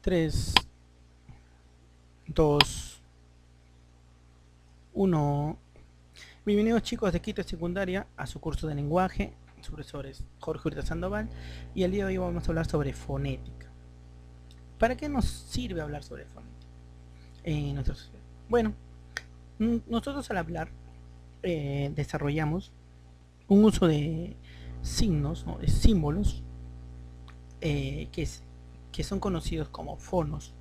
3, 2, 1. Bienvenidos chicos de Quito Secundaria a su curso de lenguaje. Su profesor es Jorge Hurtado Sandoval y el día de hoy vamos a hablar sobre fonética. ¿Para qué nos sirve hablar sobre fonética en nuestra sociedad? Bueno, nosotros al hablar desarrollamos un uso de signos o de símbolos que son conocidos como fonos.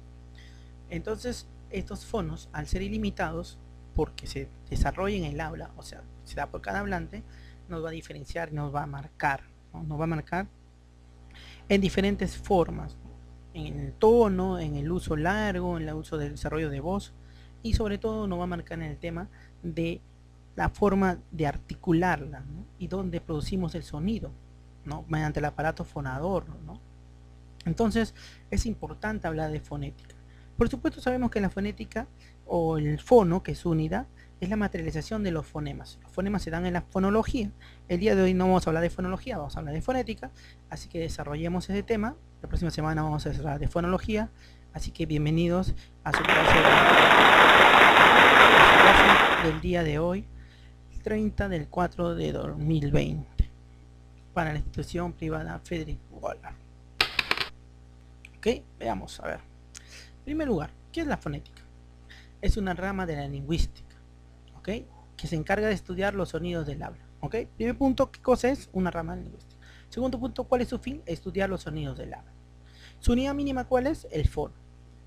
Entonces, estos fonos, al ser ilimitados, porque se desarrolla en el aula, o sea, se da por cada hablante, nos va a diferenciar, nos va a marcar, ¿no? Nos va a marcar en diferentes formas, en el tono, en el uso largo, en el uso del desarrollo de voz, y sobre todo nos va a marcar en el tema de la forma de articularla, ¿no? Y donde producimos el sonido, ¿no? Mediante el aparato fonador, ¿no? Entonces es importante hablar de fonética. Por supuesto sabemos que la fonética o el fono, que es unidad, es la materialización de los fonemas. Los fonemas se dan en la fonología. El día de hoy no vamos a hablar de fonología, vamos a hablar de fonética, así que desarrollemos ese tema. La próxima semana vamos a hablar de fonología, así que bienvenidos a su clase del día de hoy, 30 del 4 de 2020, para la institución privada Frederick Waller. Ok, veamos, a ver. En primer lugar, ¿qué es la fonética? Es una rama de la lingüística, ¿ok? Que se encarga de estudiar los sonidos del habla, ¿ok? Primer punto, ¿qué cosa es una rama de la lingüística? Segundo punto, ¿cuál es su fin? Estudiar los sonidos del habla. Su unidad mínima, ¿cuál es? El fono.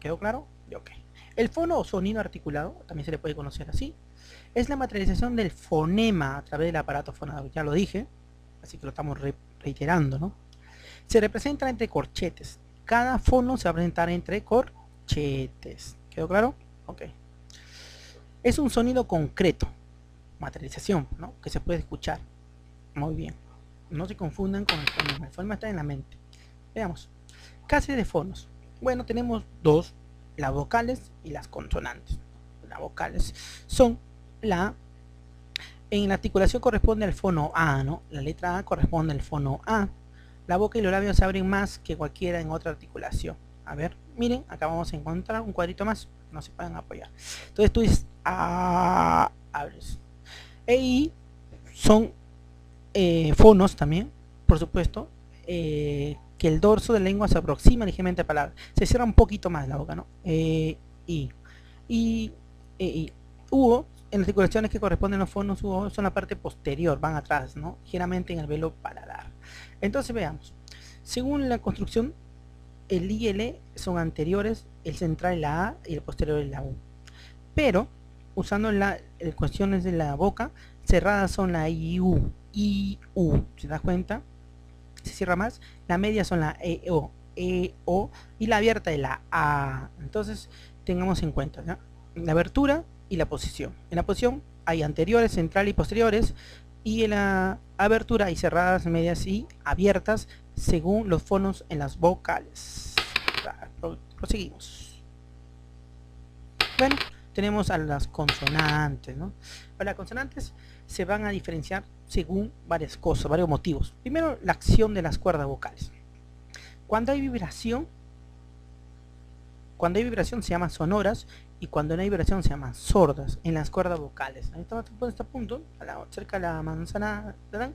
¿Quedó claro? Ok. El fono o sonido articulado, también se le puede conocer así, es la materialización del fonema a través del aparato fonador. Ya lo dije, así que lo estamos reiterando, ¿no? Se representa entre corchetes. Cada fono se va a presentar entre corchetes. ¿Quedó claro? Ok. Es un sonido concreto, materialización, ¿no? Que se puede escuchar. Muy bien. No se confundan con el fonema. El fonema está en la mente. Veamos. Clases de fonos. Bueno, tenemos dos, las vocales y las consonantes. Las vocales son la... En la articulación corresponde al fono A, ¿no? La letra A corresponde al fono A. La boca y los labios se abren más que cualquiera en otra articulación. A ver, miren, acá vamos a encontrar un cuadrito más. No se pueden apoyar. Entonces tú dices A, abres. E I son fonos también, por supuesto, que el dorso de la lengua se aproxima ligeramente a la palabra. Se cierra un poquito más la boca, ¿no? I. Y U, en las articulaciones que corresponden a los fonos U son la parte posterior, van atrás, ¿no? Ligeramente en el velo paladar. Entonces veamos. Según la construcción, el I y el E son anteriores, el central es la A y el posterior es la U. Pero, usando las cuestiones de la boca, cerradas son la IU. IU, ¿se das cuenta? Se cierra más. La media son la EO. EO. Y la abierta es la A. Entonces, tengamos en cuenta, ¿no? La abertura y la posición. En la posición hay anteriores, central y posteriores. Y en la abertura hay cerradas, medias y abiertas según los fonos en las vocales. Proseguimos. Bueno, tenemos a las consonantes, ¿no? Las consonantes se van a diferenciar según varias cosas, varios motivos. Primero, la acción de las cuerdas vocales. Cuando hay vibración se llaman sonoras, y cuando no hay vibración se llaman sordas en las cuerdas vocales. Ahí está, este punto, cerca de la manzana, ¿verdad?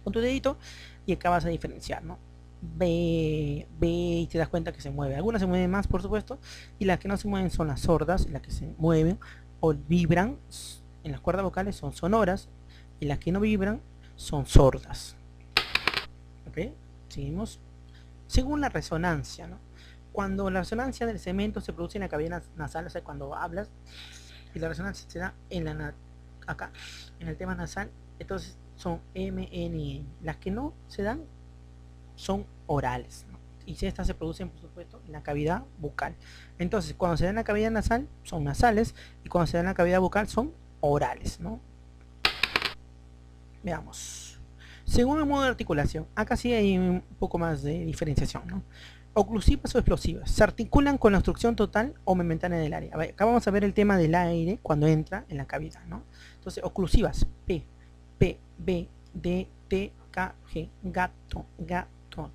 Con tu dedito, y acá vas a diferenciar, ¿no? B, y te das cuenta que se mueve. Algunas se mueven más, por supuesto, y las que no se mueven son las sordas, y las que se mueven o vibran en las cuerdas vocales son sonoras, y las que no vibran son sordas. ¿Ok? Seguimos. Según la resonancia, ¿no? Cuando la resonancia del cemento se produce en la cavidad nasal, o sea, cuando hablas, y la resonancia se da en la acá, en el tema nasal, entonces son M, N y N. Las que no se dan son orales, ¿no? Y si estas se producen, por supuesto, en la cavidad bucal. Entonces, cuando se da en la cavidad nasal, son nasales, y cuando se da en la cavidad bucal, son orales, ¿no? Veamos. Según el modo de articulación, acá sí hay un poco más de diferenciación, ¿no? Oclusivas o explosivas. Se articulan con la obstrucción total o momentánea del aire. Acá vamos a ver el tema del aire cuando entra en la cavidad, ¿no? Entonces, oclusivas. P, B, D, T, K, G. Gato, gato.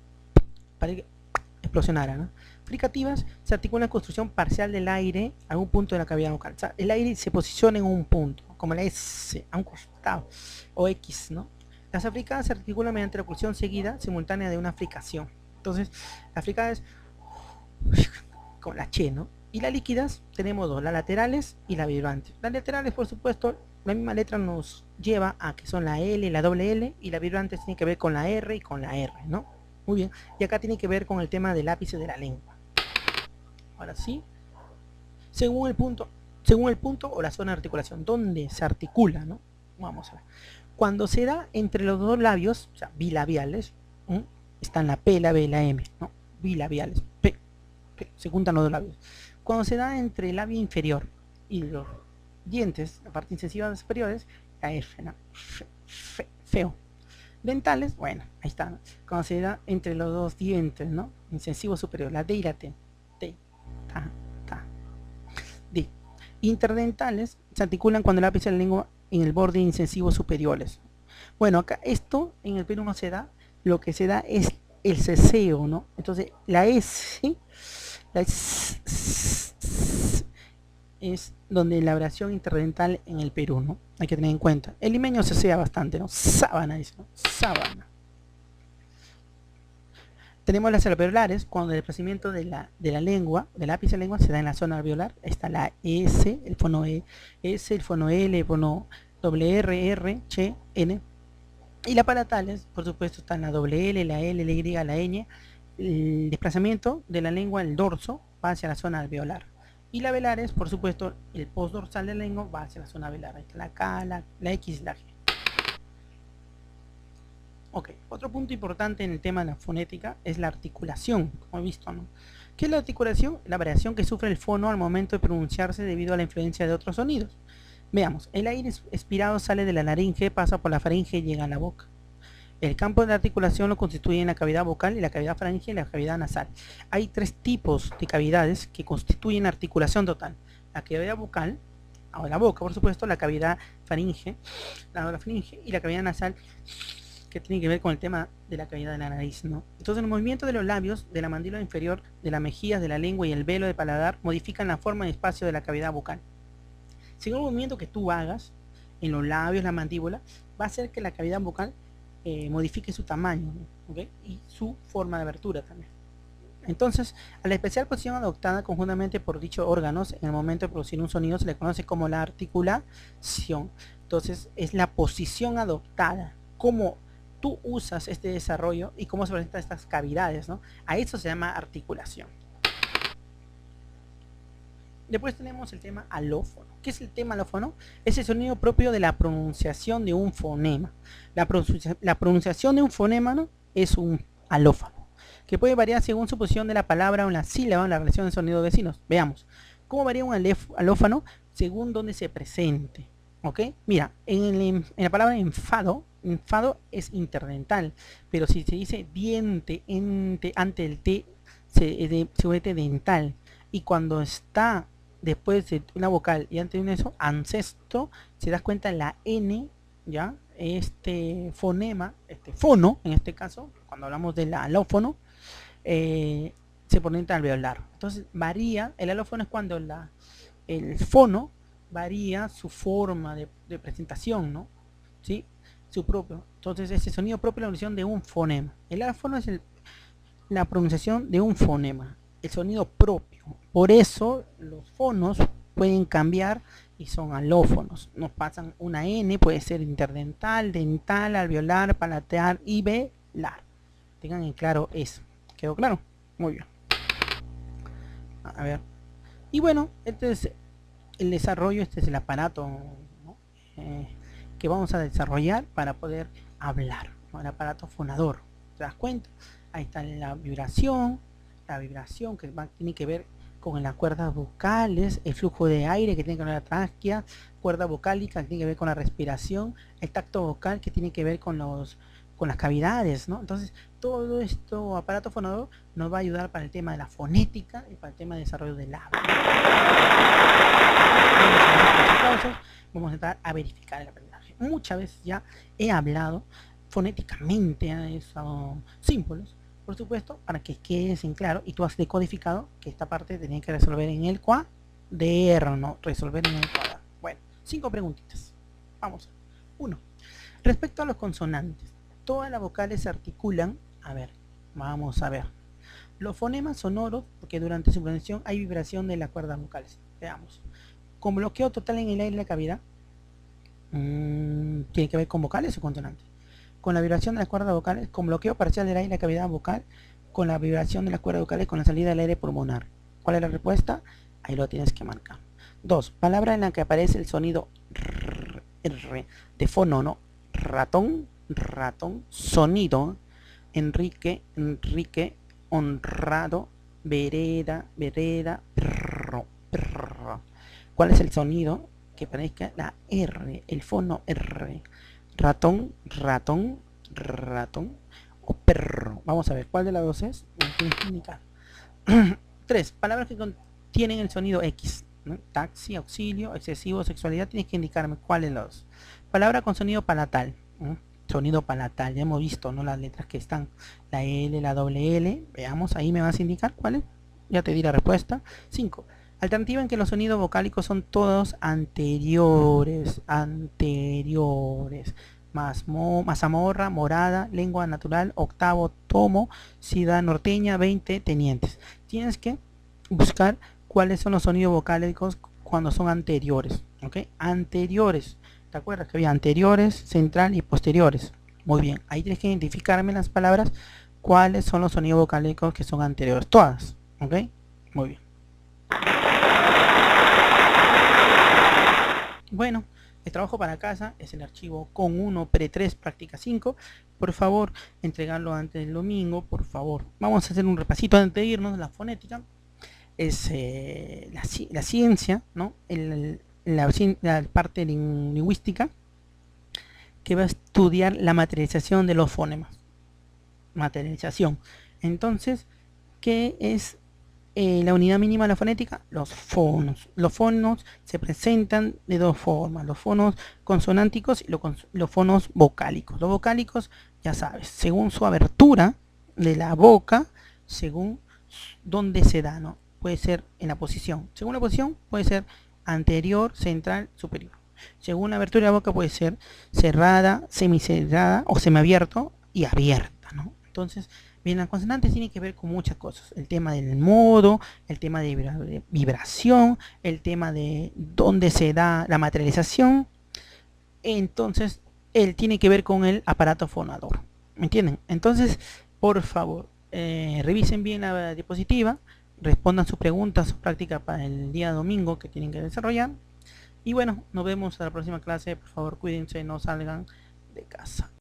explosionara, ¿no? Fricativas se articula en construcción parcial del aire a algún punto de la cavidad vocal. O sea, el aire se posiciona en un punto, como la S, a un costado, o X, ¿no? Las africadas se articulan mediante la oclusión seguida, simultánea de una fricación. Entonces, la fricada es con la Che, ¿no? Y las líquidas tenemos dos, las laterales y las vibrantes. Las laterales, por supuesto, la misma letra nos lleva a que son la L y la doble L, y las vibrantes tienen que ver con la R y con la R, ¿no? Muy bien. Y acá tiene que ver con el tema del ápice de la lengua. Ahora sí, según el punto o la zona de articulación, ¿dónde se articula, no? Vamos a ver. Cuando se da entre los dos labios, o sea, bilabiales, están la P, la B, la M, ¿no? Bilabiales, P, se juntan los dos labios. Cuando se da entre el labio inferior y los dientes, la parte incisiva superiores, la F, ¿no? Feo. Dentales, bueno, ahí está, ¿no? Cuando se da entre los dos dientes, ¿no? Incisivo superior, la D y la T. T, ta, ta. D. Interdentales se articulan cuando el ápice de la lengua en el borde incisivo superiores. Bueno, acá esto en el Perú no se da, lo que se da es el ceseo, ¿no? Entonces la S, la S es donde la abrasión interdental en el Perú, ¿no? Hay que tener en cuenta. El limeño cesea bastante, ¿no? Sábana, dice, ¿no? Sábana. Tenemos las alveolares, cuando el desplazamiento de la lengua, del ápice de la lengua, se da en la zona alveolar. Está la S, el fono E, S, el fono L, el fono R, R, Ch, N. Y las palatales, por supuesto, están la L, la L, la Y, la Ñ. El desplazamiento de la lengua, el dorso, va hacia la zona alveolar. Y las velares, por supuesto, el postdorsal de la lengua va hacia la zona velar. Ahí está la K, la X y la G. Ok, otro punto importante en el tema de la fonética es la articulación, como he visto, ¿no? ¿Qué es la articulación? La variación que sufre el fono al momento de pronunciarse debido a la influencia de otros sonidos. Veamos, el aire expirado sale de la laringe, pasa por la faringe y llega a la boca. El campo de articulación lo constituyen la cavidad vocal y la cavidad faríngea y la cavidad nasal. Hay tres tipos de cavidades que constituyen articulación total. La cavidad vocal, o la boca, por supuesto, la cavidad faringe, y la cavidad nasal, que tiene que ver con el tema de la cavidad de la nariz, ¿no? Entonces, el movimiento de los labios, de la mandíbula inferior, de las mejillas, de la lengua y el velo de paladar modifican la forma y espacio de la cavidad vocal. Según el movimiento que tú hagas en los labios, la mandíbula, va a hacer que la cavidad vocal modifique su tamaño, ¿no? ¿Okay? Y su forma de abertura también. Entonces, a la especial posición adoptada conjuntamente por dichos órganos en el momento de producir un sonido se le conoce como la articulación. Entonces, es la posición adoptada, cómo tú usas este desarrollo y cómo se presentan estas cavidades, ¿no? A eso se llama articulación. Después tenemos el tema alófono. ¿Qué es el tema alófono? Es el sonido propio de la pronunciación de un fonema. La pronunciación de un fonema, ¿no? Es un alófono, que puede variar según su posición de la palabra o la sílaba en la relación de sonidos vecinos. Veamos, ¿cómo varía un alófono? Según donde se presente. ¿Ok? Mira, en la palabra enfado es interdental, pero si se dice diente, ente, ante el T, se vuelve dental. Y cuando está después de una vocal y antes de eso, ancestro, se das cuenta la N, ¿ya? Este fonema, este fono, en este caso, cuando hablamos del alófono, se pone alveolar. Entonces varía, el alófono es cuando el fono varía su forma de presentación, ¿no? ¿Sí? Su propio. Entonces ese sonido propio es la pronunciación de un fonema. El alófono es la pronunciación de un fonema, el sonido propio. Por eso los fonos pueden cambiar y son alófonos. Nos pasan una N, puede ser interdental, dental, alveolar, palatal y velar. Tengan en claro eso. ¿Quedó claro? Muy bien. A ver. Y bueno, este es el desarrollo, este es el aparato, ¿no? Que vamos a desarrollar para poder hablar, ¿no? El aparato fonador. ¿Te das cuenta? Ahí está la vibración que tiene que ver con las cuerdas vocales, el flujo de aire que tiene que ver con la tráquea, cuerda vocálica que tiene que ver con la respiración, el tacto vocal que tiene que ver con las cavidades, ¿no? Entonces, todo esto aparato fonador nos va a ayudar para el tema de la fonética y para el tema de desarrollo del habla. Vamos a entrar a verificar el aprendizaje. Muchas veces ya he hablado fonéticamente, he usado símbolos, por supuesto, para que quede en claro, y tú has decodificado que esta parte tenía que resolver en el cuaderno, resolver en el cuaderno. Bueno, 5 preguntitas. Vamos. 1. Respecto a los consonantes, todas las vocales se articulan. A ver, vamos a ver. Los fonemas sonoros, porque durante su pronunciación hay vibración de las cuerdas vocales. Veamos. Con bloqueo total en el aire de la cavidad. ¿Tiene que ver con vocales o consonantes? Con la vibración de las cuerdas vocales, con bloqueo parcial del aire de la cavidad vocal, con la vibración de las cuerdas vocales, con la salida del aire pulmonar. ¿Cuál es la respuesta? Ahí lo tienes que marcar. 2. Palabra en la que aparece el sonido R de fono, ¿no? Ratón, ratón, sonido, Enrique, Enrique, honrado, vereda, vereda, perro, perro. ¿Cuál es el sonido que parezca la R, el fono R? Ratón, ratón, ratón o perro. Vamos a ver cuál de las dos es. 3. Palabras que contienen el sonido X, ¿no? Taxi, auxilio, excesivo, sexualidad. Tienes que indicarme cuál de los. Palabra con sonido palatal, ¿no? Sonido palatal, ya hemos visto, ¿no? Las letras que están, la L, la doble L. Veamos, ahí me vas a indicar cuál es. Ya te di la respuesta. 5. Alternativa en que los sonidos vocálicos son todos anteriores, anteriores. Mazamorra, morada, lengua natural, octavo, tomo, ciudad norteña, 20, tenientes. Tienes que buscar cuáles son los sonidos vocálicos cuando son anteriores, ¿ok? Anteriores. ¿Te acuerdas que había anteriores, central y posteriores? Muy bien, ahí tienes que identificarme las palabras cuáles son los sonidos vocálicos que son anteriores, todas, ¿ok? Muy bien. Bueno, el trabajo para casa es el archivo con 1 pre3 práctica 5. Por favor, entregarlo antes del domingo, por favor. Vamos a hacer un repasito antes de irnos. La fonética es la ciencia, ¿no? La parte lingüística que va a estudiar la materialización de los fonemas. Materialización. Entonces, ¿qué es la unidad mínima de la fonética? Los fonos. Los fonos se presentan de dos formas: los fonos consonánticos y los fonos vocálicos. Los vocálicos, ya sabes, según su abertura de la boca, según dónde se da, ¿no? Puede ser en la posición. Según la posición, puede ser anterior, central, superior. Según la abertura de la boca, puede ser cerrada, semicerrada o semiabierto y abierta, ¿no? Entonces, bien, las consonantes tienen que ver con muchas cosas. El tema del modo, el tema de vibración, el tema de dónde se da la materialización. Entonces, él tiene que ver con el aparato fonador. ¿Me entienden? Entonces, por favor, revisen bien la diapositiva, respondan sus preguntas, sus prácticas para el día domingo que tienen que desarrollar. Y bueno, nos vemos a la próxima clase. Por favor, cuídense, no salgan de casa.